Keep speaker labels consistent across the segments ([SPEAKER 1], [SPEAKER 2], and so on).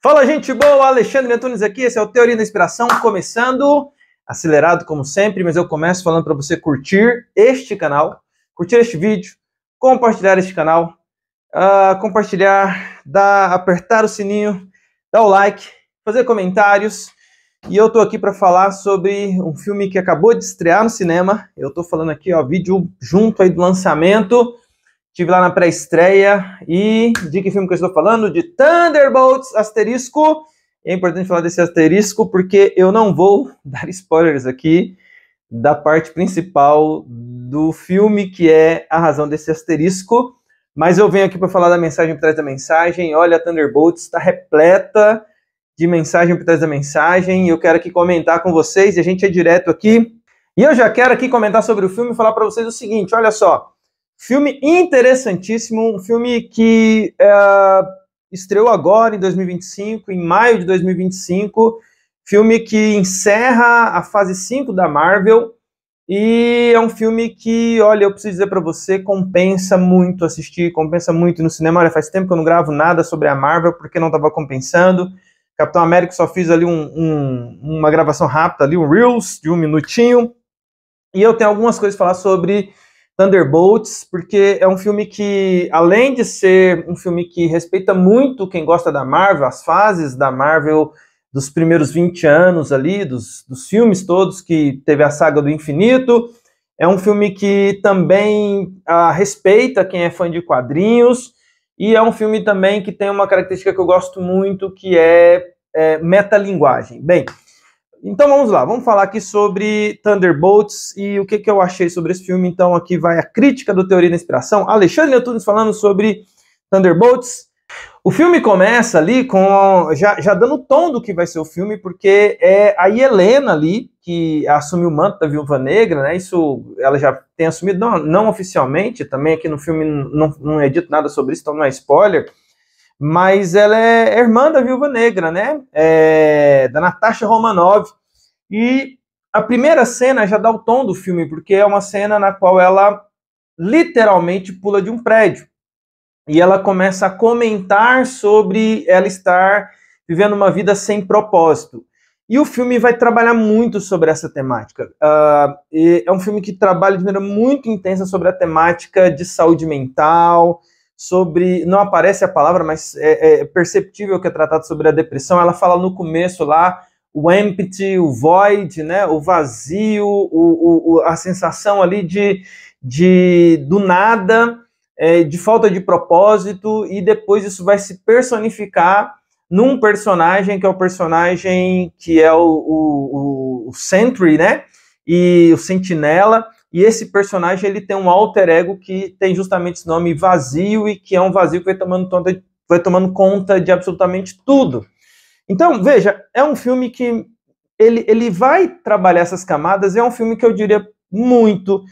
[SPEAKER 1] Fala, gente boa, Alexandre Antunes aqui, esse é o Teoria da Inspiração, começando acelerado como sempre, mas eu começo falando para você curtir este canal, curtir este vídeo, compartilhar este canal, apertar o sininho, dar o like, fazer comentários. E eu tô aqui para falar sobre um filme que acabou de estrear no cinema. Eu tô falando aqui, ó, vídeo junto aí do lançamento. Estive lá na pré-estreia. E de que filme que eu estou falando? De Thunderbolts, asterisco. É importante falar desse asterisco porque eu não vou dar spoilers aqui da parte principal do filme, que é a razão desse asterisco. Mas eu venho aqui para falar da mensagem por trás da mensagem. Olha, a Thunderbolts está repleta de mensagem por trás da mensagem. Eu quero aqui comentar com vocês, e a gente é direto aqui. E eu já quero aqui comentar sobre o filme e falar para vocês o seguinte, olha só. Filme interessantíssimo, um filme que estreou agora em 2025, em maio de 2025, filme que encerra a fase 5 da Marvel, e é um filme que, olha, eu preciso dizer para você, compensa muito assistir, compensa muito ir no cinema. Olha, faz tempo que eu não gravo nada sobre a Marvel, porque não estava compensando. Capitão América só fiz ali uma gravação rápida, ali, um Reels de 1 minutinho, e eu tenho algumas coisas para falar sobre Thunderbolts, porque é um filme que, além de ser um filme que respeita muito quem gosta da Marvel, as fases da Marvel dos primeiros 20 anos ali, dos filmes todos que teve a saga do infinito, é um filme que também respeita quem é fã de quadrinhos, e é um filme também que tem uma característica que eu gosto muito, que é metalinguagem. Bem, então vamos lá, vamos falar aqui sobre Thunderbolts e o que eu achei sobre esse filme. Então aqui vai a crítica do Teoria da Inspiração. Alexandre Antunes falando sobre Thunderbolts. O filme começa ali com já dando o tom do que vai ser o filme, porque é a Yelena ali, que assumiu o manto da Viúva Negra, né? Isso ela já tem assumido, não oficialmente, também aqui no filme não é dito nada sobre isso, então não é spoiler. Mas ela é irmã da Viúva Negra, né? Da Natasha Romanoff. E a primeira cena já dá o tom do filme, porque é uma cena na qual ela literalmente pula de um prédio. E ela começa a comentar sobre ela estar vivendo uma vida sem propósito. E o filme vai trabalhar muito sobre essa temática. É um filme que trabalha de maneira muito intensa sobre a temática de saúde mental, sobre, não aparece a palavra, mas é perceptível que é tratado sobre a depressão. Ela fala no começo lá, o empty, o void, né, o vazio, a sensação ali do nada, de falta de propósito, e depois isso vai se personificar num personagem que é o personagem que é o Sentry, né, e o Sentinela. E esse personagem ele tem um alter ego que tem justamente esse nome Vazio, e que é um vazio que vai tomando conta de absolutamente tudo. Então, veja, é um filme que ele vai trabalhar essas camadas, é um filme que eu diria muito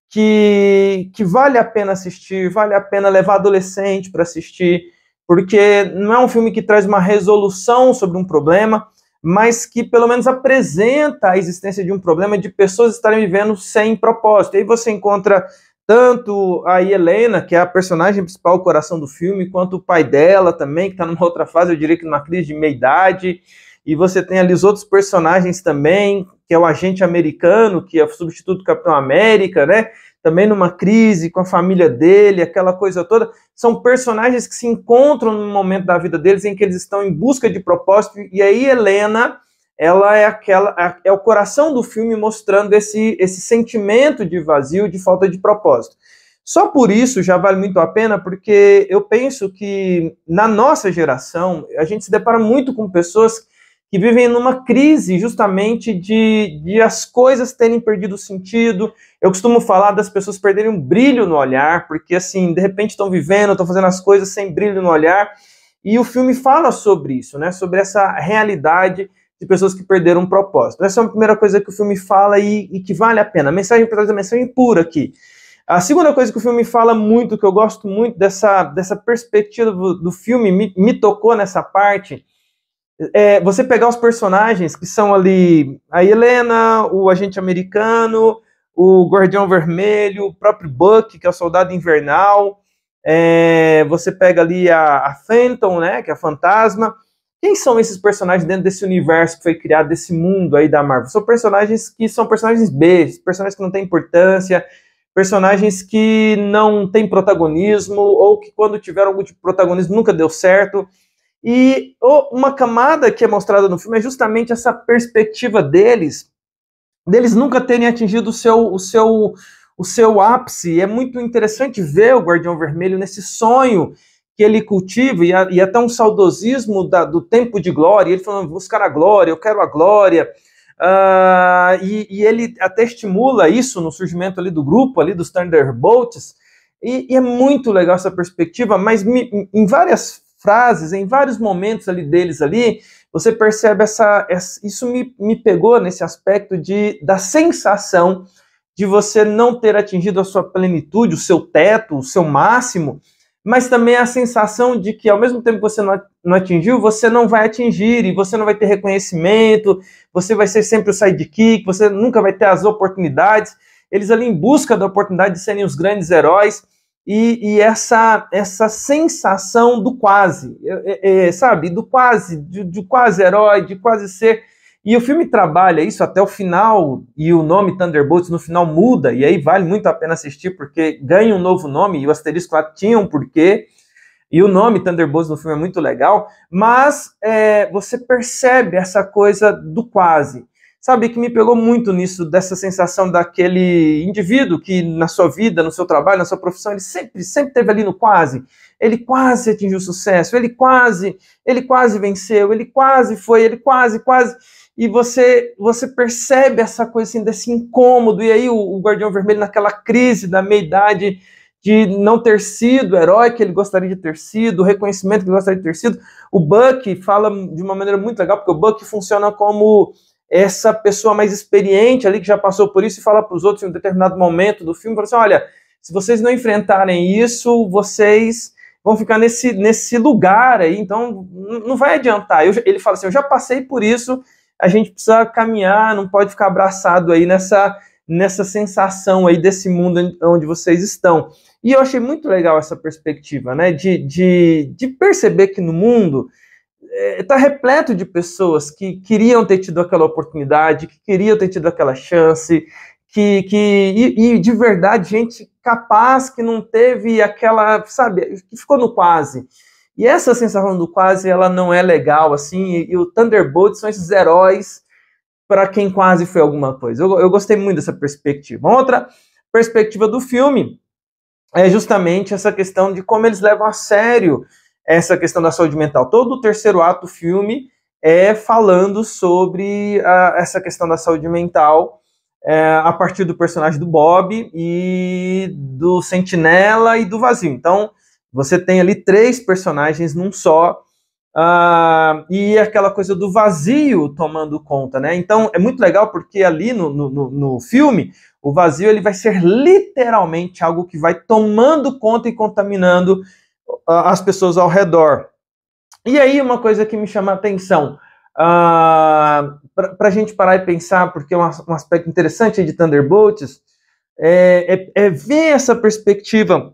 [SPEAKER 1] que vale a pena assistir, vale a pena levar adolescente para assistir, porque não é um filme que traz uma resolução sobre um problema, mas que pelo menos apresenta a existência de um problema de pessoas estarem vivendo sem propósito. E aí você encontra tanto a Helena, que é a personagem principal, o coração do filme, quanto o pai dela também, que está numa outra fase, eu diria que numa crise de meia-idade, e você tem ali os outros personagens também, que é o agente americano, que é o substituto do Capitão América, né? Também numa crise com a família dele, aquela coisa toda. São personagens que se encontram num momento da vida deles em que eles estão em busca de propósito, e aí Helena, ela é o coração do filme, mostrando esse sentimento de vazio, de falta de propósito. Só por isso já vale muito a pena, porque eu penso que na nossa geração a gente se depara muito com pessoas que vivem numa crise justamente de as coisas terem perdido o sentido. Eu costumo falar das pessoas perderem um brilho no olhar, porque assim, de repente estão vivendo, estão fazendo as coisas sem brilho no olhar, e o filme fala sobre isso, né? Sobre essa realidade de pessoas que perderam um propósito. Essa é a primeira coisa que o filme fala e que vale a pena. A mensagem por trás da mensagem pura aqui. A segunda coisa que o filme fala muito, que eu gosto muito dessa perspectiva do filme, me tocou nessa parte, você pegar os personagens que são ali a Helena, o agente americano, o Guardião Vermelho, o próprio Buck, que é o Soldado Invernal, você pega ali a Phantom, né, que é a Fantasma. quem são esses personagens dentro desse universo que foi criado, desse mundo aí da Marvel? São personagens que são personagens B, personagens que não têm importância, personagens que não têm protagonismo, ou que quando tiveram algum tipo de protagonismo nunca deu certo. E uma camada que é mostrada no filme é justamente essa perspectiva deles nunca terem atingido o seu ápice. É muito interessante ver o Guardião Vermelho nesse sonho que ele cultiva, e até um saudosismo do tempo de glória, ele falando, buscar a glória, eu quero a glória, e ele até estimula isso no surgimento ali do grupo, ali dos Thunderbolts, e é muito legal essa perspectiva, mas em várias frases, em vários momentos ali deles ali, você percebe isso me pegou nesse aspecto da sensação de você não ter atingido a sua plenitude, o seu teto, o seu máximo, mas também a sensação de que ao mesmo tempo que você não atingiu, você não vai atingir, e você não vai ter reconhecimento, você vai ser sempre o sidekick, você nunca vai ter as oportunidades. Eles ali em busca da oportunidade de serem os grandes heróis, e essa sensação do quase, sabe, do quase, de quase herói, de quase ser. E o filme trabalha isso até o final, e o nome Thunderbolts no final muda, e aí vale muito a pena assistir, porque ganha um novo nome, e o asterisco lá tinha um porquê, e o nome Thunderbolts no filme é muito legal, mas você percebe essa coisa do quase. Sabe, que me pegou muito nisso, dessa sensação daquele indivíduo que na sua vida, no seu trabalho, na sua profissão, ele sempre esteve ali no quase. Ele quase atingiu sucesso, ele quase venceu, ele quase foi, ele quase. E você percebe essa coisa assim, desse incômodo, e aí o Guardião Vermelho naquela crise da meia-idade, de não ter sido o herói que ele gostaria de ter sido, o reconhecimento que ele gostaria de ter sido. O Bucky fala de uma maneira muito legal, porque o Bucky funciona como essa pessoa mais experiente ali, que já passou por isso, e fala para os outros em um determinado momento do filme, fala assim, olha, se vocês não enfrentarem isso, vocês vão ficar nesse lugar aí, então não vai adiantar. Ele fala assim, eu já passei por isso, a gente precisa caminhar, não pode ficar abraçado aí nessa sensação aí desse mundo onde vocês estão. E eu achei muito legal essa perspectiva, né, de perceber que no mundo está repleto de pessoas que queriam ter tido aquela oportunidade, que queriam ter tido aquela chance, e de verdade, gente capaz que não teve aquela, sabe, que ficou no quase. E essa sensação do quase, ela não é legal, assim, e o Thunderbolts são esses heróis para quem quase foi alguma coisa. Eu gostei muito dessa perspectiva. Uma outra perspectiva do filme é justamente essa questão de como eles levam a sério essa questão da saúde mental. Todo o terceiro ato do filme é falando sobre essa questão da saúde mental, a partir do personagem do Bob e do Sentinela e do Vazio. Então, você tem ali 3 personagens num só, e aquela coisa do vazio tomando conta, né? Então, é muito legal porque ali no filme, o vazio ele vai ser literalmente algo que vai tomando conta e contaminando as pessoas ao redor. E aí uma coisa que me chama a atenção, para a gente parar e pensar, porque é um aspecto interessante de Thunderbolts, é ver essa perspectiva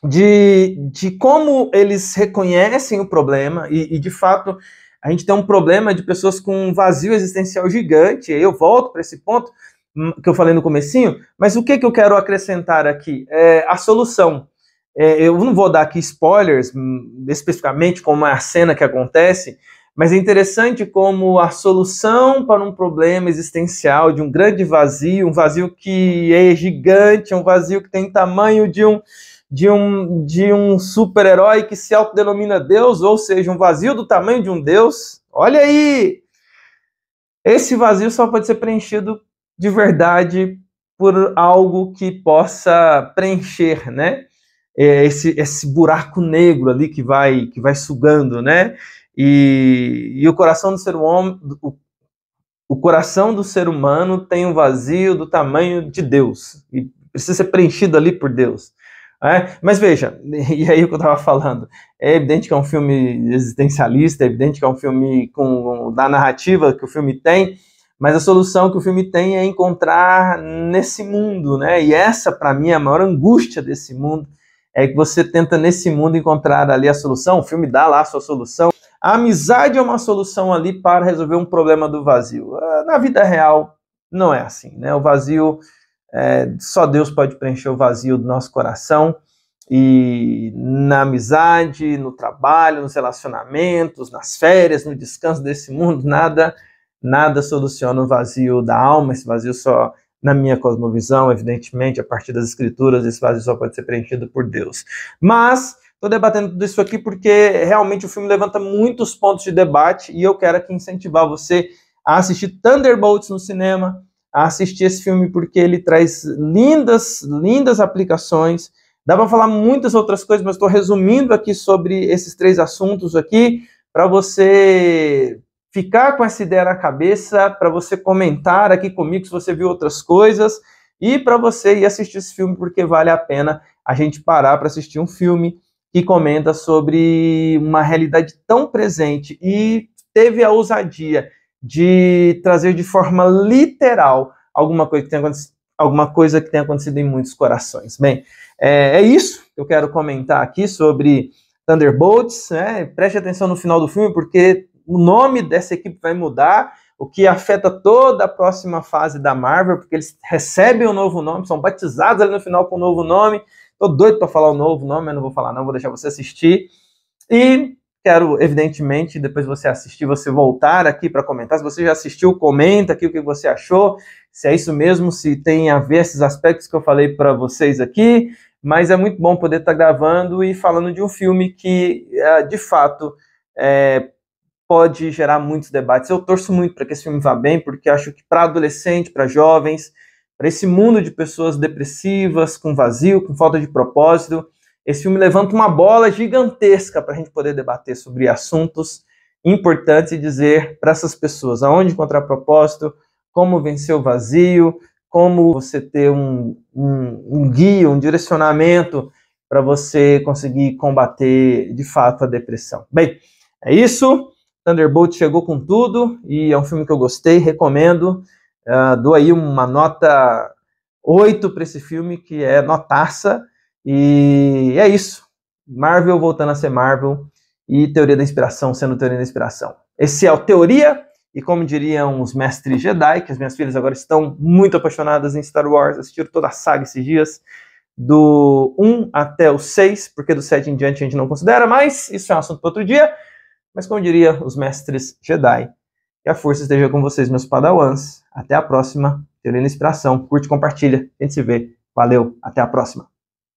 [SPEAKER 1] de como eles reconhecem o problema, e de fato a gente tem um problema de pessoas com um vazio existencial gigante. Eu volto para esse ponto que eu falei no comecinho, mas o que eu quero acrescentar aqui? A solução. Eu não vou dar aqui spoilers, especificamente como é a cena que acontece, mas é interessante como a solução para um problema existencial, de um grande vazio, um vazio que é gigante, um vazio que tem tamanho de um super-herói que se autodenomina Deus, ou seja, um vazio do tamanho de um Deus. Olha aí! Esse vazio só pode ser preenchido de verdade por algo que possa preencher, né? Esse buraco negro ali que vai sugando, né? E o coração do ser humano, o coração do ser humano tem um vazio do tamanho de Deus e precisa ser preenchido ali por Deus. Mas veja, e aí o que eu estava falando, é evidente que é um filme existencialista, é evidente que é um filme da narrativa que o filme tem, mas a solução que o filme tem é encontrar nesse mundo, né? E essa, para mim, é a maior angústia desse mundo, é que você tenta nesse mundo encontrar ali a solução. O filme dá lá a sua solução, a amizade é uma solução ali para resolver um problema do vazio. Na vida real, não é assim, né? O vazio, só Deus pode preencher o vazio do nosso coração, e na amizade, no trabalho, nos relacionamentos, nas férias, no descanso desse mundo, nada soluciona o vazio da alma. Esse vazio só, na minha cosmovisão, evidentemente, a partir das escrituras, esse vazio só pode ser preenchido por Deus. Mas estou debatendo tudo isso aqui porque realmente o filme levanta muitos pontos de debate e eu quero aqui incentivar você a assistir Thunderbolts no cinema, a assistir esse filme porque ele traz lindas aplicações. Dá para falar muitas outras coisas, mas estou resumindo aqui sobre esses 3 assuntos aqui para você ficar com essa ideia na cabeça, para você comentar aqui comigo se você viu outras coisas e para você ir assistir esse filme porque vale a pena a gente parar para assistir um filme que comenta sobre uma realidade tão presente e teve a ousadia de trazer de forma literal alguma coisa que tenha acontecido em muitos corações. Bem, é isso que eu quero comentar aqui sobre Thunderbolts, né? Preste atenção no final do filme, porque o nome dessa equipe vai mudar, o que afeta toda a próxima fase da Marvel, porque eles recebem um novo nome, são batizados ali no final com um novo nome. Tô doido para falar o novo nome, mas não vou falar não, vou deixar você assistir. E quero, evidentemente, depois de você assistir, você voltar aqui para comentar. Se você já assistiu, comenta aqui o que você achou, se é isso mesmo, se tem a ver esses aspectos que eu falei para vocês aqui. Mas é muito bom poder estar gravando e falando de um filme que, de fato, pode gerar muitos debates. Eu torço muito para que esse filme vá bem, porque acho que para adolescente, para jovens, para esse mundo de pessoas depressivas, com vazio, com falta de propósito, esse filme levanta uma bola gigantesca para a gente poder debater sobre assuntos importantes e dizer para essas pessoas aonde encontrar propósito, como vencer o vazio, como você ter um guia, um direcionamento para você conseguir combater, de fato, a depressão. Bem, é isso. Thunderbolt chegou com tudo e é um filme que eu gostei, recomendo. Dou aí uma nota 8 para esse filme, que é notaça. E é isso. Marvel voltando a ser Marvel e teoria da inspiração sendo teoria da inspiração. Esse é o Teoria. E como diriam os mestres Jedi, que as minhas filhas agora estão muito apaixonadas em Star Wars, assistiram toda a saga esses dias, do 1 até o 6, porque do 7 em diante a gente não considera, mas isso é um assunto para outro dia. Mas como diria os mestres Jedi, que a força esteja com vocês, meus padawans. Até a próxima. Teoria da inspiração. Curte, compartilha. A gente se vê. Valeu. Até a próxima.